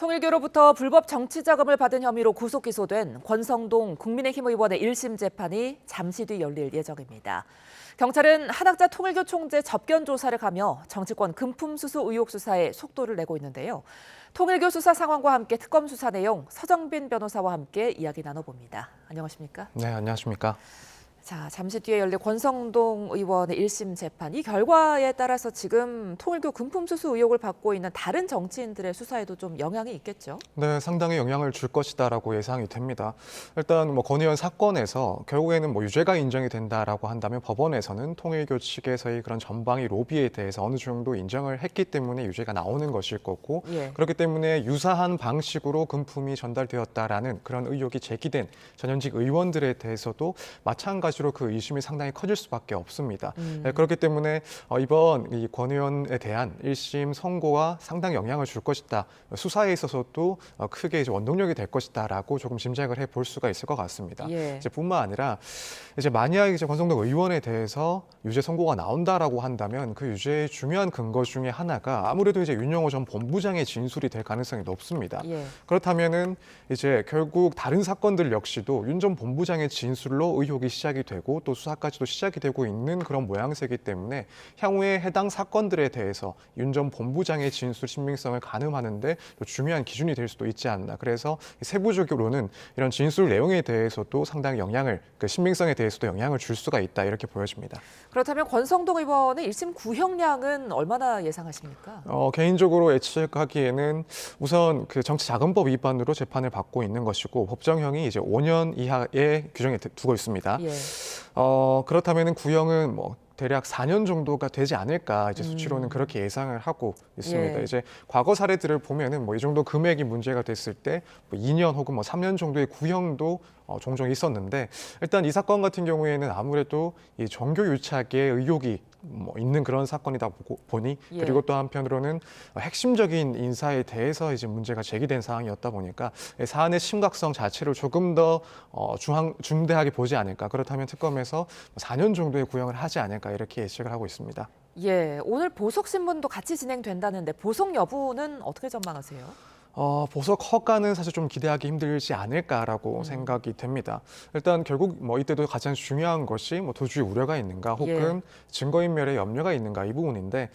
통일교로부터 불법 정치 자금을 받은 혐의로 구속 기소된 권성동 국민의힘 의원의 1심 재판이 잠시 뒤 열릴 예정입니다. 경찰은 한학자 통일교 총재 접견 조사를 가며 정치권 금품 수수 의혹 수사에 속도를 내고 있는데요. 통일교 수사 상황과 함께 특검 수사 내용 서정빈 변호사와 함께 이야기 나눠봅니다. 안녕하십니까? 네, 안녕하십니까? 자, 잠시 뒤에 열릴 권성동 의원의 1심 재판. 이 결과에 따라서 지금 통일교 금품 수수 의혹을 받고 있는 다른 정치인들의 수사에도 좀 영향이 있겠죠? 네, 상당히 영향을 줄 것이다라고 예상이 됩니다. 일단 권 의원 사건에서 결국에는 유죄가 인정이 된다라고 한다면 법원에서는 통일교 측에서의 그런 전방위 로비에 대해서 어느 정도 인정을 했기 때문에 유죄가 나오는 것일 거고, 그렇기 때문에 유사한 방식으로 금품이 전달되었다라는 그런 의혹이 제기된 전현직 의원들에 대해서도 마찬가지로 그 의심이 상당히 커질 수밖에 없습니다. 네, 그렇기 때문에 이번 이 권 의원에 대한 1심 선고가 상당히 영향을 줄 것이다. 수사에 있어서도 크게 이제 원동력이 될 것이다라고 조금 짐작을 해볼 수가 있을 것 같습니다. 이제 뿐만 아니라 이제 만약 이제 권성동 의원에 대해서 유죄 선고가 나온다라고 한다면 그 유죄의 중요한 근거 중에 하나가 아무래도 이제 윤영호 전 본부장의 진술이 될 가능성이 높습니다. 그렇다면은 이제 결국 다른 사건들 역시도 윤 전 본부장의 진술로 의혹이 시작이 되고 또 수사까지도 시작이 되고 있는 그런 모양새이기 때문에 향후에 해당 사건들에 대해서 윤 전 본부장의 진술 신빙성을 가늠하는데 또 중요한 기준이 될 수도 있지 않나. 그래서 세부적으로는 이런 진술 내용에 대해서도 상당히 그 신빙성에 대해서도 영향을 줄 수가 있다 이렇게 보여집니다. 그렇다면 권성동 의원의 1심 구형량은 얼마나 예상하십니까? 개인적으로 예측하기에는 우선 그 정치자금법 위반으로 재판을 받고 있는 것이고 법정형이 이제 5년 이하의 규정에 두고 있습니다. 그렇다면은 구형은 대략 4년 정도가 되지 않을까 이제 수치로는 그렇게 예상을 하고 있습니다. 이제 과거 사례들을 보면은 이 정도 금액이 문제가 됐을 때 2년 혹은 3년 정도의 구형도 종종 있었는데 일단 이 사건 같은 경우에는 아무래도 이 종교 유착의 의혹이 있는 그런 사건이다 보니 그리고 또 한편으로는 핵심적인 인사에 대해서 이제 문제가 제기된 사항이었다 보니까 사안의 심각성 자체를 조금 더 중대하게 보지 않을까. 그렇다면 특검에서 4년 정도의 구형을 하지 않을까 이렇게 예측을 하고 있습니다. 오늘 보석 신문도 같이 진행된다는데 보석 여부는 어떻게 전망하세요? 보석 허가는 사실 좀 기대하기 힘들지 않을까라고 생각이 됩니다. 일단 결국 이때도 가장 중요한 것이 도주의 우려가 있는가 혹은 증거인멸의 염려가 있는가 이 부분인데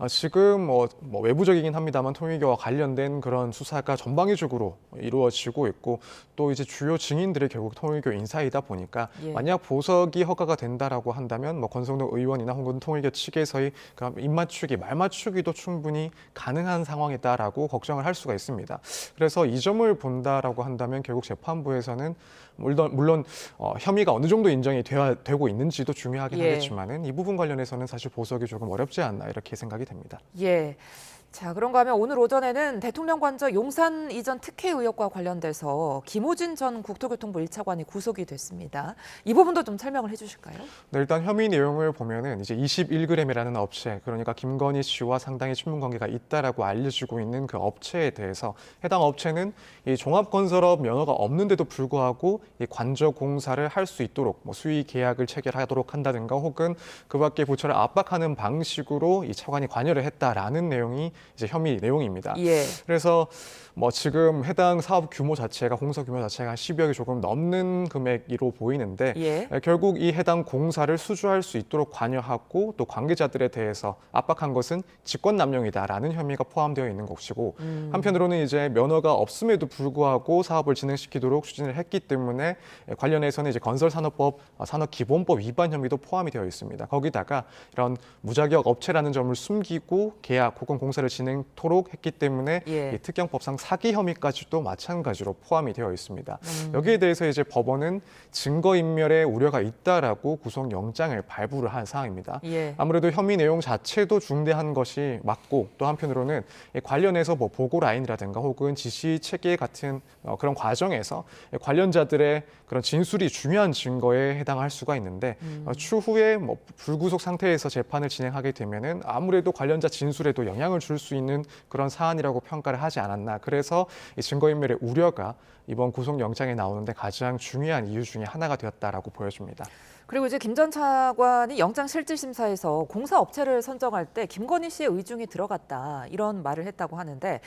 지금 외부적이긴 합니다만 통일교와 관련된 그런 수사가 전방위적으로 이루어지고 있고 또 이제 주요 증인들이 결국 통일교 인사이다 보니까 만약 보석이 허가가 된다라고 한다면 권성동 의원이나 혹은 통일교 측에서의 그 입맞추기, 말맞추기도 충분히 가능한 상황이다라고 걱정을 할 수가 있습니다. 그래서 이 점을 본다라고 한다면 결국 재판부에서는 물론 혐의가 어느 정도 인정이 되고 있는지도 중요하긴 하겠지만은 이 부분 관련해서는 사실 보석이 조금 어렵지 않나 이렇게 생각이 됩니다. 자, 그런가 하면 오늘 오전에는 대통령 관저 용산 이전 특혜 의혹과 관련돼서 김호진 전 국토교통부 1차관이 구속이 됐습니다. 이 부분도 좀 설명을 해주실까요? 네, 일단 혐의 내용을 보면은 이제 21g이라는 업체, 그러니까 김건희 씨와 상당히 친분 관계가 있다라고 알려지고 있는 그 업체에 대해서 해당 업체는 이 종합건설업 면허가 없는데도 불구하고 이 관저 공사를 할 수 있도록 수의 계약을 체결하도록 한다든가 혹은 그밖에 부처를 압박하는 방식으로 이 차관이 관여를 했다라는 내용이 이제 혐의 내용입니다. 그래서 지금 해당 사업 규모 자체가 공사 규모 자체가 한 10억이 조금 넘는 금액으로 보이는데 결국 이 해당 공사를 수주할 수 있도록 관여하고 또 관계자들에 대해서 압박한 것은 직권남용이다라는 혐의가 포함되어 있는 것이고 한편으로는 이제 면허가 없음에도 불구하고 사업을 진행시키도록 추진을 했기 때문에 관련해서는 이제 건설산업법 산업기본법 위반 혐의도 포함이 되어 있습니다. 거기다가 이런 무자격 업체라는 점을 숨기고 계약 혹은 공사를 진행토록 했기 때문에 이 특경법상 사기 혐의까지도 마찬가지로 포함이 되어 있습니다. 여기에 대해서 이제 법원은 증거인멸의 우려가 있다라고 구속영장을 발부를 한 사항입니다. 아무래도 혐의 내용 자체도 중대한 것이 맞고 또 한편으로는 관련해서 보고 라인이라든가 혹은 지시 체계 같은 그런 과정에서 관련자들의 그런 진술이 중요한 증거에 해당할 수가 있는데 추후에 불구속 상태에서 재판을 진행하게 되면은 아무래도 관련자 진술에도 영향을 줄 수 있는 그런 사안이라고 평가를 하지 않았나. 그래서 이 증거인멸의 우려가 이번 구속영장에 나오는데 가장 중요한 이유 중에 하나가 되었다라고 보여집니다. 그리고 이제 김 전 차관이 영장실질심사에서 공사업체를 선정할 때 김건희 씨의 의중이 들어갔다 이런 말을 했다고 하는데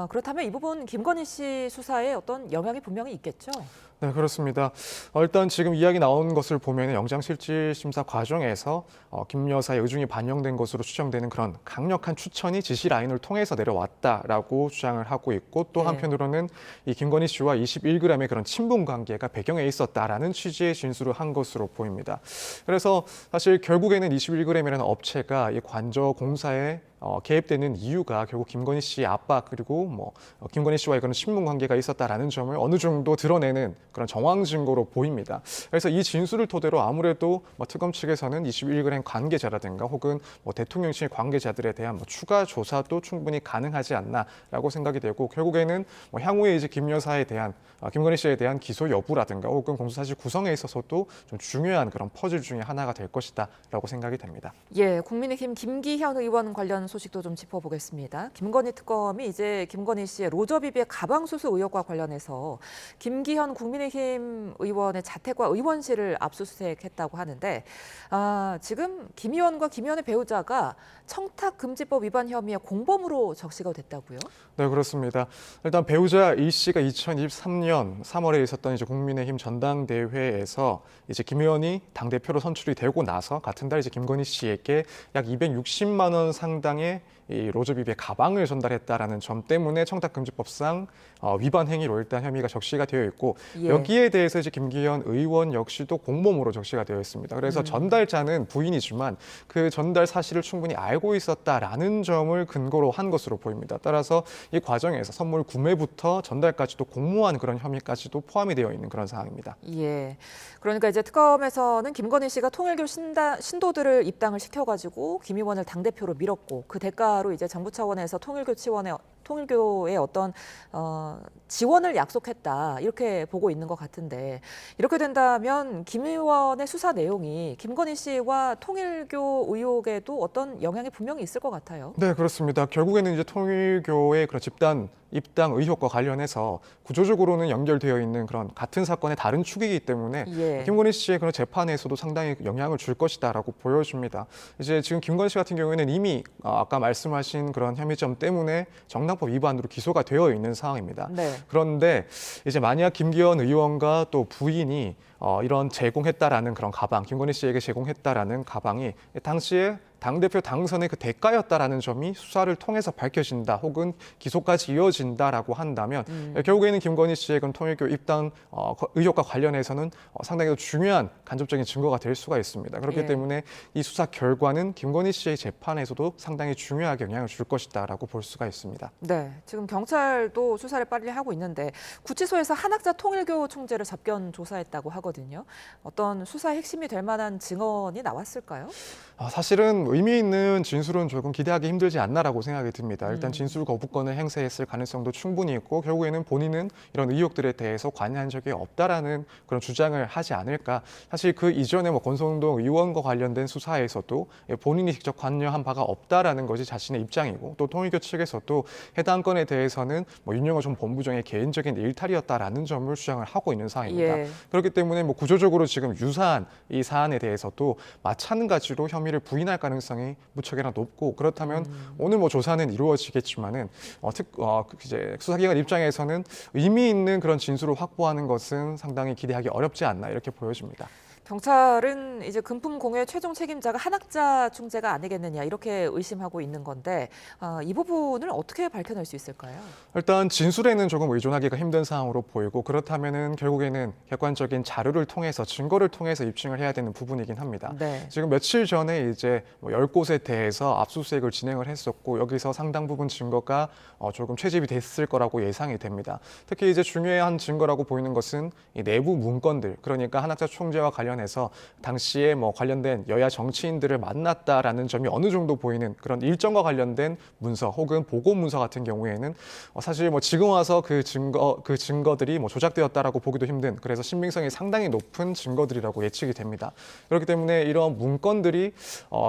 그렇다면 이 부분 김건희 씨 수사에 어떤 영향이 분명히 있겠죠? 네, 그렇습니다. 일단 지금 이야기 나온 것을 보면 영장실질심사 과정에서 김 여사의 의중이 반영된 것으로 추정되는 그런 강력한 추천이 지시 라인을 통해서 내려왔다라고 주장을 하고 있고 또 네. 한편으로는 이 김건희 씨와 21g의 그런 친분 관계가 배경에 있었다라는 취지의 진술을 한 것으로 보입니다. 그래서 사실 결국에는 21g이라는 업체가 이 관저 공사에 개입되는 이유가 결국 김건희 씨의 아빠 그리고 김건희 씨와의 그런 친분 관계가 있었다라는 점을 어느 정도 드러내는 그런 정황 증거로 보입니다. 그래서 이 진술을 토대로 아무래도 특검 측에서는 21g 관계자라든가 혹은 대통령실 관계자들에 대한 추가 조사도 충분히 가능하지 않나라고 생각이 되고 결국에는 향후에 이제 김 여사에 대한 김건희 씨에 대한 기소 여부라든가 혹은 공소사실 구성에 있어서도 좀 중요한 그런 퍼즐 중에 하나가 될 것이다라고 생각이 됩니다. 예, 국민의힘 김기현 의원 관련 소식도 좀 짚어보겠습니다. 김건희 특검이 이제 김건희 씨의 로저비비의 가방 수수 의혹과 관련해서 김기현 국민의힘 의원의 자택과 의원실을 압수수색했다고 하는데 지금 김 의원과 김 의원의 배우자가 청탁금지법 위반 혐의의 공범으로 적시가 됐다고요? 네, 그렇습니다. 일단 배우자 이 씨가 2023년 3월에 있었던 이제 국민의힘 전당대회에서 이제 김 의원이 당대표로 선출이 되고 나서 같은 달 이제 김건희 씨에게 약 260만 원 상당의 이 로즈비비의 가방을 전달했다라는 점 때문에 청탁금지법상 위반 행위로 일단 혐의가 적시가 되어 있고 예. 여기에 대해서 이제 김기현 의원 역시도 공범으로 적시가 되어 있습니다. 그래서 전달자는 부인이지만 그 전달 사실을 충분히 알고 있었다라는 점을 근거로 한 것으로 보입니다. 따라서 이 과정에서 선물 구매부터 전달까지도 공모한 그런 혐의까지도 포함이 되어 있는 그런 상황입니다. 예. 그러니까 이제 특검에서는 김건희 씨가 통일교 신도들을 입당을 시켜가지고 김 의원을 당대표로 밀었고 그 대가로 이제 정부 차원에서 통일교의 어떤 지원을 약속했다 이렇게 보고 있는 것 같은데 이렇게 된다면 김 의원의 수사 내용이 김건희 씨와 통일교 의혹에도 어떤 영향이 분명히 있을 것 같아요. 네, 그렇습니다. 결국에는 이제 통일교의 그런 집단 입당 의혹과 관련해서 구조적으로는 연결되어 있는 그런 같은 사건의 다른 축이기 때문에 예. 김건희 씨의 그런 재판에서도 상당히 영향을 줄 것이다라고 보여집니다. 이제 지금 김건희 씨 같은 경우에는 이미 아까 말씀하신 그런 혐의점 때문에 정당법 위반으로 기소가 되어 있는 상황입니다. 네. 그런데 이제 만약 김기현 의원과 또 부인이 이런 제공했다라는 그런 가방, 김건희 씨에게 제공했다라는 가방이 당시에 당대표 당선의 그 대가였다라는 점이 수사를 통해서 밝혀진다 혹은 기소까지 이어진다라고 한다면 결국에는 김건희 씨의 그런 통일교 입당 의혹과 관련해서는 상당히 중요한 간접적인 증거가 될 수가 있습니다. 그렇기 예. 때문에 이 수사 결과는 김건희 씨의 재판에서도 상당히 중요하게 영향을 줄 것이다라고 볼 수가 있습니다. 네, 지금 경찰도 수사를 빨리 하고 있는데 구치소에서 한학자 통일교 총재를 접견 조사했다고 하거든요. 어떤 수사 핵심이 될 만한 증언이 나왔을까요? 사실은 의미 있는 진술은 조금 기대하기 힘들지 않나라고 생각이 듭니다. 일단 진술 거부권을 행사했을 가능성도 충분히 있고 결국에는 본인은 이런 의혹들에 대해서 관여한 적이 없다라는 그런 주장을 하지 않을까. 사실 그 이전에 권성동 의원과 관련된 수사에서도 본인이 직접 관여한 바가 없다라는 것이 자신의 입장이고 또 통일교 측에서도 해당 건에 대해서는 윤영호 전 본부장의 개인적인 일탈이었다라는 점을 주장을 하고 있는 상황입니다. 예. 그렇기 때문에 구조적으로 지금 유사한 이 사안에 대해서도 마찬가지로 혐의를 부인할 가능성이 무척이나 높고 그렇다면 오늘 조사는 이루어지겠지만은 이제 수사기관 입장에서는 의미 있는 그런 진술을 확보하는 것은 상당히 기대하기 어렵지 않나 이렇게 보여집니다. 경찰은 이제 금품 공여의 최종 책임자가 한학자 총재가 아니겠느냐 이렇게 의심하고 있는 건데 이 부분을 어떻게 밝혀낼 수 있을까요? 일단 진술에는 조금 의존하기가 힘든 상황으로 보이고 그렇다면은 결국에는 객관적인 자료를 통해서 증거를 통해서 입증을 해야 되는 부분이긴 합니다. 네. 지금 며칠 전에 이제 10곳에 대해서 압수수색을 진행을 했었고 여기서 상당 부분 증거가 조금 채집이 됐을 거라고 예상이 됩니다. 특히 이제 중요한 증거라고 보이는 것은 이 내부 문건들 그러니까 한학자 총재와 관련해서 당시에 관련된 여야 정치인들을 만났다라는 점이 어느 정도 보이는 그런 일정과 관련된 문서 혹은 보고 문서 같은 경우에는 사실 지금 와서 그 증거들이 조작되었다라고 보기도 힘든 그래서 신빙성이 상당히 높은 증거들이라고 예측이 됩니다. 그렇기 때문에 이런 문건들이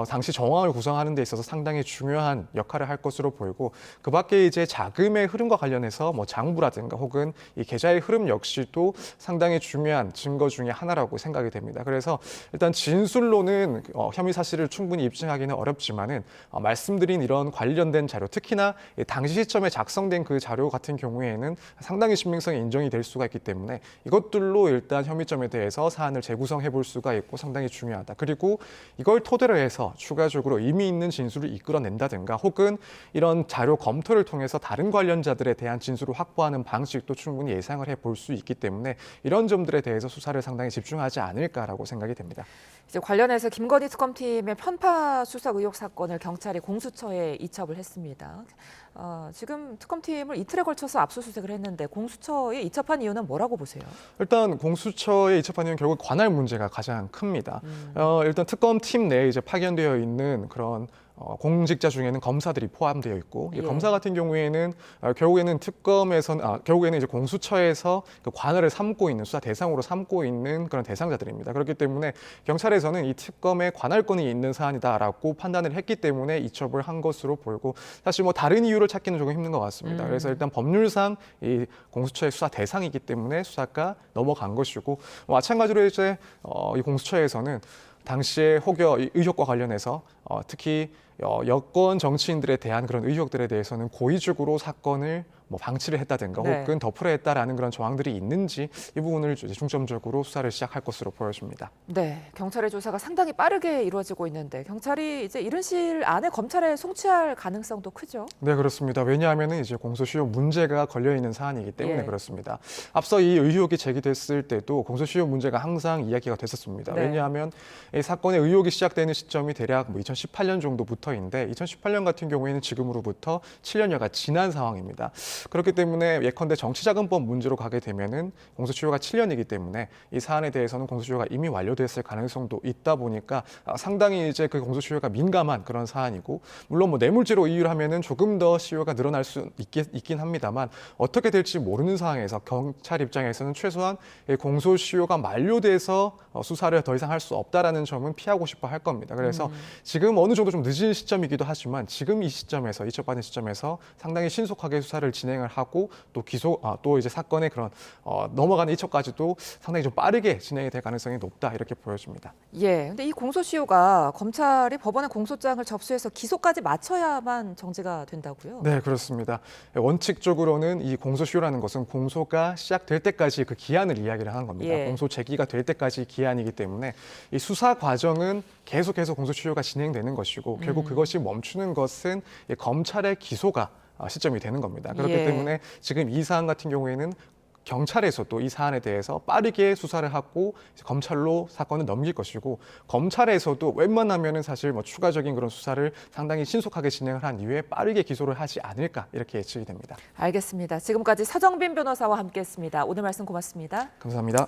당시 정황을 구성하는 데 있어서 상당히 중요한 역할을 할 것으로 보이고 그 밖에 이제 자금의 흐름과 관련해서 장부라든가 혹은 이 계좌의 흐름 역시도 상당히 중요한 증거 중에 하나라고 생각이 됩니다. 있습니다. 그래서 일단 진술로는 혐의 사실을 충분히 입증하기는 어렵지만은 말씀드린 이런 관련된 자료, 특히나 당시 시점에 작성된 그 자료 같은 경우에는 상당히 신빙성이 인정이 될 수가 있기 때문에 이것들로 일단 혐의점에 대해서 사안을 재구성해 볼 수가 있고 상당히 중요하다. 그리고 이걸 토대로 해서 추가적으로 의미 있는 진술을 이끌어낸다든가 혹은 이런 자료 검토를 통해서 다른 관련자들에 대한 진술을 확보하는 방식도 충분히 예상을 해볼 수 있기 때문에 이런 점들에 대해서 수사를 상당히 집중하지 않을까라고 생각이 됩니다. 이제 관련해서 김건희 특검팀의 편파 수사 의혹 사건을 경찰이 공수처에 이첩을 했습니다. 지금 특검팀을 이틀에 걸쳐서 압수수색을 했는데 공수처에 이첩한 이유는 뭐라고 보세요? 일단 공수처에 이첩한 이유는 결국 관할 문제가 가장 큽니다. 일단 특검팀 내에 이제 파견되어 있는 그런 공직자 중에는 검사들이 포함되어 있고 이 검사 같은 경우에는 결국에는 결국에는 이제 공수처에서 그 관할을 삼고 있는 수사 대상으로 삼고 있는 그런 대상자들입니다. 그렇기 때문에 경찰에서는 이 특검에 관할권이 있는 사안이다라고 판단을 했기 때문에 이첩을 한 것으로 보이고 사실 뭐 다른 이유를 찾기는 조금 힘든 것 같습니다. 그래서 일단 법률상 이 공수처의 수사 대상이기 때문에 수사가 넘어간 것이고 마찬가지로 이제 이 공수처에서는 당시에 혹여 의혹과 관련해서 특히 여권 정치인들에 대한 그런 의혹들에 대해서는 고의적으로 사건을 방치를 했다든가 혹은 덮으려 했다라는 그런 정황들이 있는지 이 부분을 이제 중점적으로 수사를 시작할 것으로 보여집니다. 네, 경찰의 조사가 상당히 빠르게 이루어지고 있는데 경찰이 이제 이른 시일 안에 검찰에 송치할 가능성도 크죠? 네, 그렇습니다. 왜냐하면 이제 공소시효 문제가 걸려 있는 사안이기 때문에 그렇습니다. 앞서 이 의혹이 제기됐을 때도 공소시효 문제가 항상 이야기가 됐었습니다. 왜냐하면 이 사건의 의혹이 시작되는 시점이 대략 2018년 정도부터인데 2018년 같은 경우에는 지금으로부터 7년여가 지난 상황입니다. 그렇기 때문에 예컨대 정치자금법 문제로 가게 되면은 공소시효가 7년이기 때문에 이 사안에 대해서는 공소시효가 이미 완료됐을 가능성도 있다 보니까 상당히 이제 그 공소시효가 민감한 그런 사안이고 물론 뇌물죄로 이유를 하면은 조금 더 시효가 늘어날 수 있긴 합니다만 어떻게 될지 모르는 상황에서 경찰 입장에서는 최소한 공소시효가 만료돼서 수사를 더 이상 할 수 없다라는 점은 피하고 싶어 할 겁니다. 그래서 지금 어느 정도 좀 늦은 시점이기도 하지만 지금 이 시점에서 이첩받은 시점에서 상당히 신속하게 수사를 진행을 하고 또 또 이제 사건의 그런 넘어가는 이첩까지도 상당히 좀 빠르게 진행이 될 가능성이 높다 이렇게 보여집니다. 근데 이 공소시효가 검찰이 법원에 공소장을 접수해서 기소까지 마쳐야만 정지가 된다고요? 네, 그렇습니다. 원칙적으로는 이 공소시효라는 것은 공소가 시작될 때까지 그 기한을 이야기를 하는 겁니다. 공소 제기가 될 때까지 기한이기 때문에 이 수사 과정은 계속해서 공소시효가 진행되는 것이고 결국 그것이 멈추는 것은 이 검찰의 기소가 시점이 되는 겁니다. 그렇기 때문에 지금 이 사안 같은 경우에는 경찰에서도 이 사안에 대해서 빠르게 수사를 하고 검찰로 사건을 넘길 것이고 검찰에서도 웬만하면은 사실 추가적인 그런 수사를 상당히 신속하게 진행을 한 이후에 빠르게 기소를 하지 않을까 이렇게 예측이 됩니다. 알겠습니다. 지금까지 서정빈 변호사와 함께했습니다. 오늘 말씀 고맙습니다. 감사합니다.